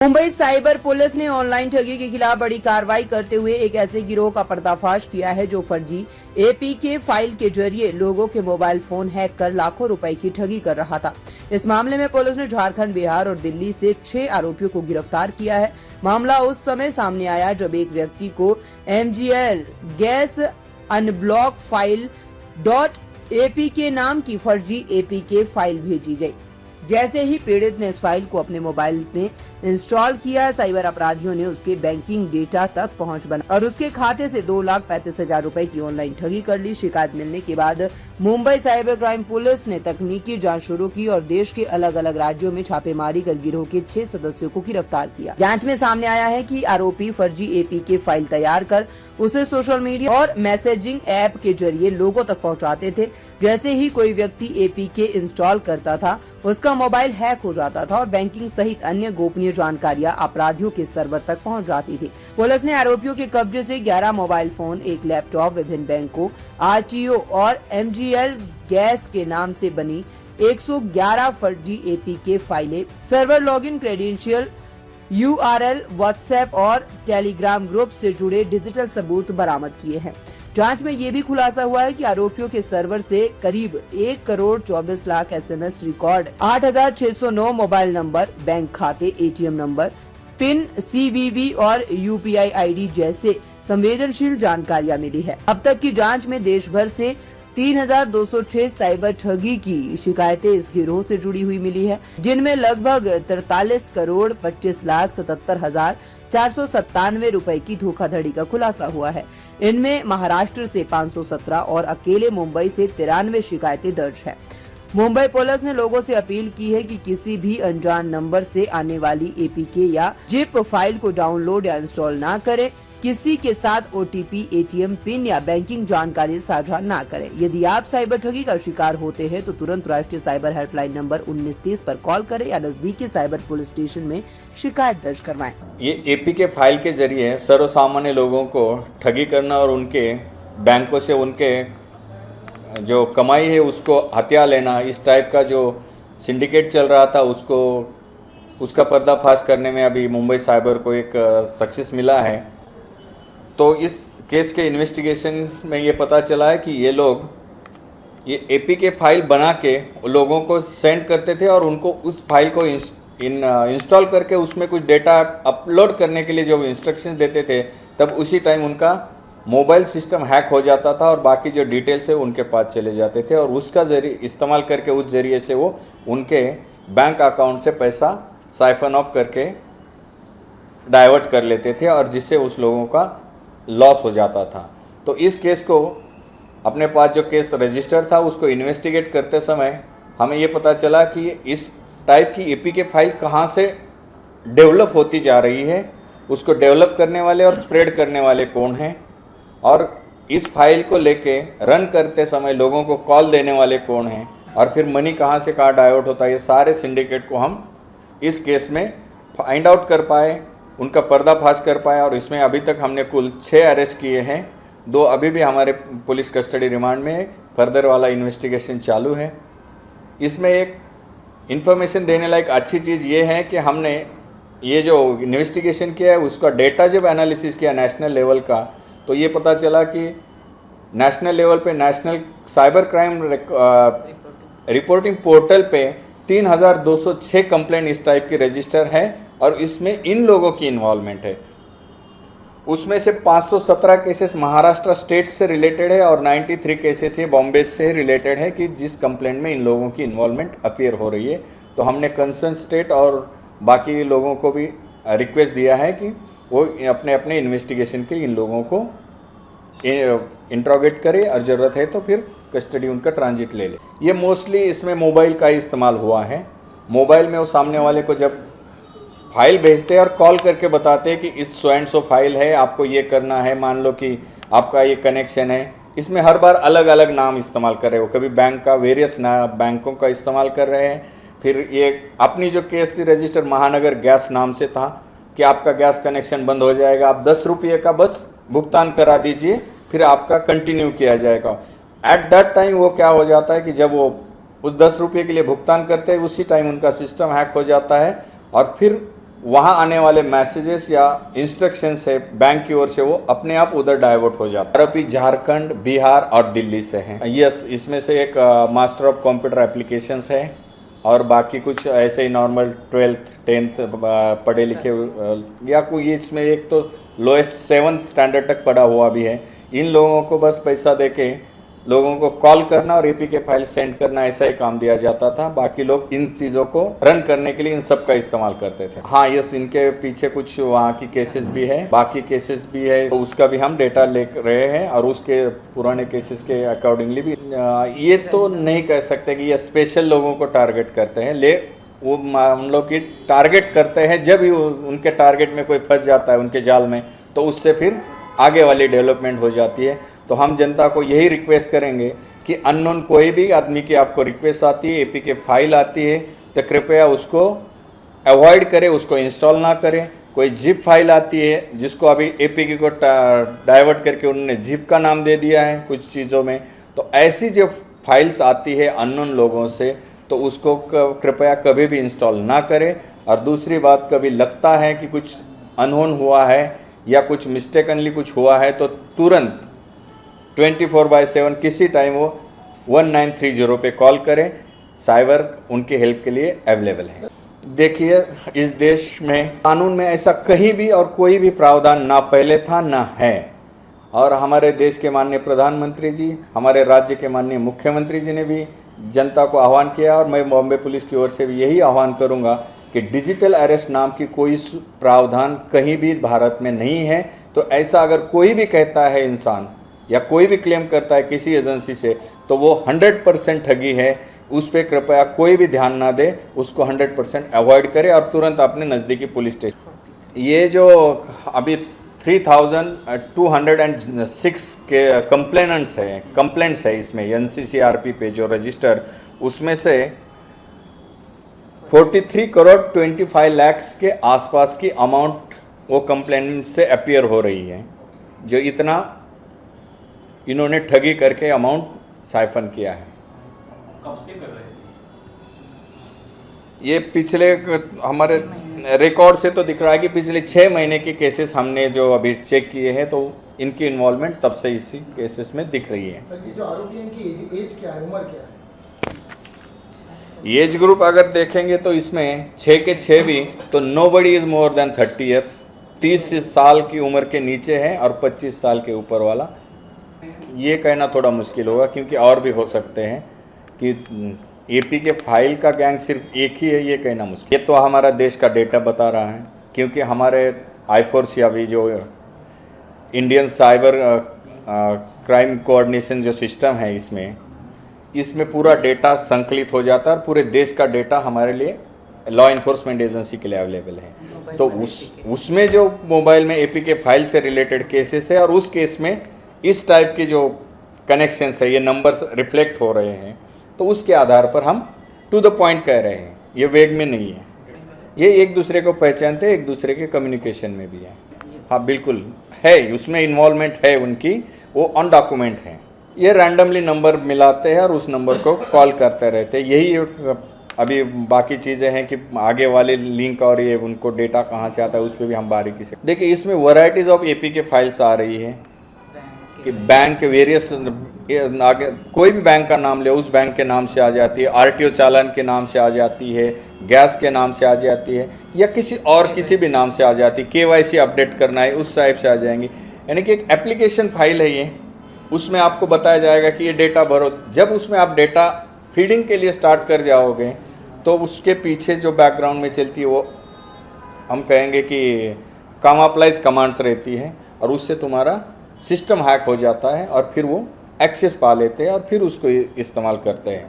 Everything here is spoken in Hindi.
मुंबई साइबर पुलिस ने ऑनलाइन ठगी के खिलाफ बड़ी कार्रवाई करते हुए एक ऐसे गिरोह का पर्दाफाश किया है जो फर्जी एपीके फाइल के जरिए लोगों के मोबाइल फोन हैक कर लाखों रुपए की ठगी कर रहा था। इस मामले में पुलिस ने झारखंड, बिहार और दिल्ली से 6 आरोपियों को गिरफ्तार किया है। मामला उस समय सामने आया जब एक व्यक्ति को MGL gas unblock file .apk नाम की फर्जी एपीके फाइल भेजी गई। जैसे ही पीड़ित ने इस फाइल को अपने मोबाइल में इंस्टॉल किया, साइबर अपराधियों ने उसके बैंकिंग डेटा तक पहुंच बना और उसके खाते से 2,35,000 रुपए की ऑनलाइन ठगी कर ली। शिकायत मिलने के बाद मुंबई साइबर क्राइम पुलिस ने तकनीकी जांच शुरू की और देश के अलग अलग राज्यों में छापेमारी कर गिरोह के 6 सदस्यों को गिरफ्तार किया। जांच में सामने आया है कि आरोपी फर्जी एपीके फाइल तैयार कर उसे सोशल मीडिया और मैसेजिंग ऐप के जरिए लोगों तक पहुंचाते थे। जैसे ही कोई व्यक्ति एपीके इंस्टॉल करता था, उसका मोबाइल हैक हो जाता था और बैंकिंग सहित अन्य गोपनीय जानकारियां अपराधियों के सर्वर तक पहुंच जाती थी। पुलिस ने आरोपियों के कब्जे से 11 मोबाइल फोन, एक लैपटॉप, विभिन्न बैंकों, आरटीओ और MGL गैस के नाम से बनी 111 फर्जी एपीके फाइलें, server login credential, URL, WhatsApp और टेलीग्राम ग्रुप से जुड़े डिजिटल सबूत बरामद किए हैं। जांच में ये भी खुलासा हुआ है कि आरोपियों के सर्वर से करीब 1,24,00,000 SMS record, 8,609 mobile number, bank खाते, ATM नंबर, पिन, CVV और UPI ID जैसे संवेदनशील जानकारियां मिली है। अब तक की जांच में देश भर से 3,206 साइबर ठगी की शिकायतें इस गिरोह से जुड़ी हुई मिली है, जिनमें लगभग 43,25,77,497 रुपए की धोखाधड़ी का खुलासा हुआ है। इनमें महाराष्ट्र से 517 और अकेले मुंबई से 93 शिकायतें दर्ज है। मुंबई पुलिस ने लोगों से अपील की है कि किसी भी अनजान नंबर से आने वाली एपीके या जिप फाइल को डाउनलोड या इंस्टॉल ना करें। किसी के साथ OTP, ATM पिन या बैंकिंग जानकारी साझा ना करें। यदि आप साइबर ठगी का शिकार होते हैं तो तुरंत राष्ट्रीय साइबर हेल्पलाइन नंबर 1930 पर कॉल करें या नजदीकी साइबर पुलिस स्टेशन में शिकायत दर्ज करवाएं। ये एपीके फाइल के जरिए सर्वसामान्य लोगों को ठगी करना और उनके बैंकों से उनके जो कमाई है उसको हथिया लेना, इस टाइप का जो सिंडिकेट चल रहा था उसका पर्दाफाश करने में अभी मुंबई साइबर को एक सक्सेस मिला है। तो इस केस के इन्वेस्टिगेशन में ये पता चला है कि ये लोग ये एपीके फाइल बना के लोगों को सेंड करते थे और उनको उस फाइल को इंस्टॉल करके उसमें कुछ डेटा अपलोड करने के लिए जो इंस्ट्रक्शंस देते थे, तब उसी टाइम उनका मोबाइल सिस्टम हैक हो जाता था और बाकी जो डिटेल्स है उनके पास चले जाते थे और उसका जरिए इस्तेमाल करके उस जरिए से वो उनके बैंक अकाउंट से पैसा साइफन ऑफ करके डाइवर्ट कर लेते थे और जिससे उस लोगों का लॉस हो जाता था। तो इस केस को अपने पास जो केस रजिस्टर था उसको इन्वेस्टिगेट करते समय हमें ये पता चला कि इस टाइप की एपीके फाइल कहाँ से डेवलप होती जा रही है, उसको डेवलप करने वाले और स्प्रेड करने वाले कौन हैं और इस फाइल को लेके रन करते समय लोगों को कॉल देने वाले कौन हैं और फिर मनी कहाँ से कहाँ डाइवर्ट होता है, ये सारे सिंडिकेट को हम इस केस में फाइंड आउट कर पाए, उनका पर्दाफाश कर पाया और इसमें अभी तक हमने कुल 6 अरेस्ट किए हैं। 2 अभी भी हमारे पुलिस कस्टडी रिमांड में, फर्दर वाला इन्वेस्टिगेशन चालू है। इसमें एक इन्फॉर्मेशन देने लायक अच्छी चीज़ ये है कि हमने ये जो इन्वेस्टिगेशन किया है उसका डेटा जब एनालिसिस किया नेशनल लेवल का, तो ये पता चला कि नेशनल लेवल पे national cyber crime reporting portal पे 3,206 कंप्लेंट इस टाइप की रजिस्टर है और इसमें इन लोगों की इन्वॉल्वमेंट है। उसमें से 517 केसेस महाराष्ट्र स्टेट से रिलेटेड है और 93 केसेस ये बॉम्बे से रिलेटेड है कि जिस कंप्लेंट में इन लोगों की इन्वॉल्वमेंट अपीयर हो रही है। तो हमने कंसर्न स्टेट और बाकी लोगों को भी रिक्वेस्ट दिया है कि वो अपने अपने इन्वेस्टिगेशन के इन लोगों को इंट्रोगेट करे और ज़रूरत है तो फिर कस्टडी उनका ट्रांजिट ले ले। ये मोस्टली इसमें मोबाइल का ही इस्तेमाल हुआ है। मोबाइल में वो सामने वाले को जब फाइल भेजते हैं और कॉल करके बताते हैं कि इस सो एंड सो फाइल है, आपको ये करना है, मान लो कि आपका ये कनेक्शन है। इसमें हर बार अलग अलग नाम इस्तेमाल कर रहे हो, कभी बैंक का वेरियस बैंकों का इस्तेमाल कर रहे हैं। फिर ये अपनी जो केस थी रजिस्टर महानगर गैस नाम से था कि आपका गैस कनेक्शन बंद हो जाएगा, आप 10 रुपये का बस भुगतान करा दीजिए, फिर आपका कंटिन्यू किया जाएगा। एट दैट टाइम वो क्या हो जाता है कि जब वो उस 10 रुपये के लिए भुगतान करते हैं उसी टाइम उनका सिस्टम हैक हो जाता है और फिर वहाँ आने वाले मैसेजेस या इंस्ट्रक्शन से बैंक की ओर से वो अपने आप उधर डाइवर्ट हो जाता है। आरोपी झारखंड, बिहार और दिल्ली से हैं। यस, इसमें से एक मास्टर ऑफ कंप्यूटर एप्लीकेशंस है और बाकी कुछ ऐसे ही नॉर्मल 12th 10th पढ़े लिखे या कोई, इसमें एक तो लोएस्ट 7th स्टैंडर्ड तक पढ़ा हुआ भी है। इन लोगों को बस पैसा देके लोगों को कॉल करना और एपीके फाइल सेंड करना, ऐसा ही काम दिया जाता था। बाकी लोग इन चीज़ों को रन करने के लिए इन सब का इस्तेमाल करते थे। हाँ यस, इनके पीछे कुछ वहाँ की केसेस भी है, बाकी केसेस भी है, तो उसका भी हम डेटा ले रहे हैं और उसके पुराने केसेस के अकॉर्डिंगली भी ये तो नहीं कह सकते कि ये स्पेशल लोगों को टारगेट करते हैं। वो हम लोग की टारगेट करते हैं जब ही उनके टारगेट में कोई फंस जाता है उनके जाल में, तो उससे फिर आगे वाली डेवलपमेंट हो जाती है। तो हम जनता को यही रिक्वेस्ट करेंगे कि अननोन कोई भी आदमी की आपको रिक्वेस्ट आती है, एपीके फाइल आती है, तो कृपया उसको अवॉइड करें, उसको इंस्टॉल ना करें। कोई जिप फाइल आती है जिसको अभी एपीके को डाइवर्ट करके उन्होंने जिप का नाम दे दिया है कुछ चीज़ों में, तो ऐसी जो फाइल्स आती है अननोन लोगों से, तो उसको कृपया कभी भी इंस्टॉल ना करें। और दूसरी बात, कभी लगता है कि कुछ अनहोन हुआ है या कुछ मिस्टेकनली कुछ हुआ है, तो तुरंत 24/7 किसी टाइम वो 1930 पे कॉल करें। साइबर उनके हेल्प के लिए अवेलेबल है। देखिए, इस देश में कानून में ऐसा कहीं भी और कोई भी प्रावधान ना पहले था ना है, और हमारे देश के माननीय प्रधानमंत्री जी, हमारे राज्य के माननीय मुख्यमंत्री जी ने भी जनता को आह्वान किया, और मैं बॉम्बे पुलिस की ओर से भी यही आह्वान करूंगा कि डिजिटल अरेस्ट नाम की कोई प्रावधान कहीं भी भारत में नहीं है। तो ऐसा अगर कोई भी कहता है इंसान या कोई भी क्लेम करता है किसी एजेंसी से, तो वो 100% ठगी है। उस पर कृपया कोई भी ध्यान ना दे, उसको 100% अवॉइड करे और तुरंत अपने नज़दीकी पुलिस स्टेशन। ये जो अभी 3206 के कंप्लेंट्स है इसमें NCCRP पे जो रजिस्टर, उसमें से 43 करोड़ 25 लाख के आसपास की अमाउंट वो कंप्लेंट से अपीयर हो रही है। जो इतना इन्होंने ठगी करके अमाउंट साइफन किया है। कब से कर रहे थे? ये पिछले हमारे रिकॉर्ड से तो दिख रहा है कि पिछले 6 महीने के केसेस हमने जो अभी चेक किए हैं, तो इनकी इन्वॉल्वमेंट तब से इसी केसेस में दिख रही है। सर, ये जो आरोपी हैं, इनकी एज क्या है, उम्र क्या है? एज ग्रुप अगर देखेंगे तो इसमें 6 के 6 भी, तो nobody is more than 30 years, 30 साल की उम्र के नीचे है, और 25 साल के ऊपर वाला ये कहना थोड़ा मुश्किल होगा, क्योंकि और भी हो सकते हैं कि एपीके फाइल का गैंग सिर्फ एक ही है, ये कहना मुश्किल। ये तो हमारा देश का डेटा बता रहा है, क्योंकि हमारे I4C अभी जो इंडियन साइबर क्राइम कोऑर्डिनेशन जो सिस्टम है, इसमें पूरा डेटा संकलित हो जाता है, और पूरे देश का डेटा हमारे लिए लॉ इन्फोर्समेंट एजेंसी के लिए अवेलेबल है। तो उसमें जो मोबाइल में एपीके फाइल से रिलेटेड केसेस है, और उस केस में इस टाइप के जो कनेक्शंस है, ये नंबर्स रिफ्लेक्ट हो रहे हैं, तो उसके आधार पर हम टू द पॉइंट कह रहे हैं। ये वेग में नहीं है, ये एक दूसरे को पहचानते हैं, एक दूसरे के कम्युनिकेशन में भी है। हाँ बिल्कुल है, उसमें इन्वॉल्वमेंट है उनकी, वो ऑन डॉक्यूमेंट है। ये रैंडमली नंबर मिलाते हैं और उस नंबर को कॉल करते रहते हैं। यही अभी बाकी चीज़ें हैं कि आगे वाले लिंक और ये उनको डेटा कहाँ से आता है, उस पर भी हम बारीकी से देखिए। इसमें वैराइटीज़ ऑफ एपीके फाइल्स आ रही है कि बैंक वेरियस, आगे कोई भी बैंक का नाम ले, उस बैंक के नाम से आ जाती है, आरटीओ चालान के नाम से आ जाती है, गैस के नाम से आ जाती है, या किसी भी नाम से आ जाती है। केवाईसी अपडेट करना है, उस टाइप से आ जाएंगी। यानी कि एक एप्लीकेशन फाइल है ये, उसमें आपको बताया जाएगा कि ये डेटा भरो। जब उसमें आप डेटा फीडिंग के लिए स्टार्ट कर जाओगे, तो उसके पीछे जो बैकग्राउंड में चलती है, वो हम कहेंगे कि कॉमाप्लाइज कमांड्स रहती है, और उससे तुम्हारा सिस्टम हैक हो जाता है, और फिर वो एक्सेस पा लेते हैं और फिर उसको इस्तेमाल करते हैं।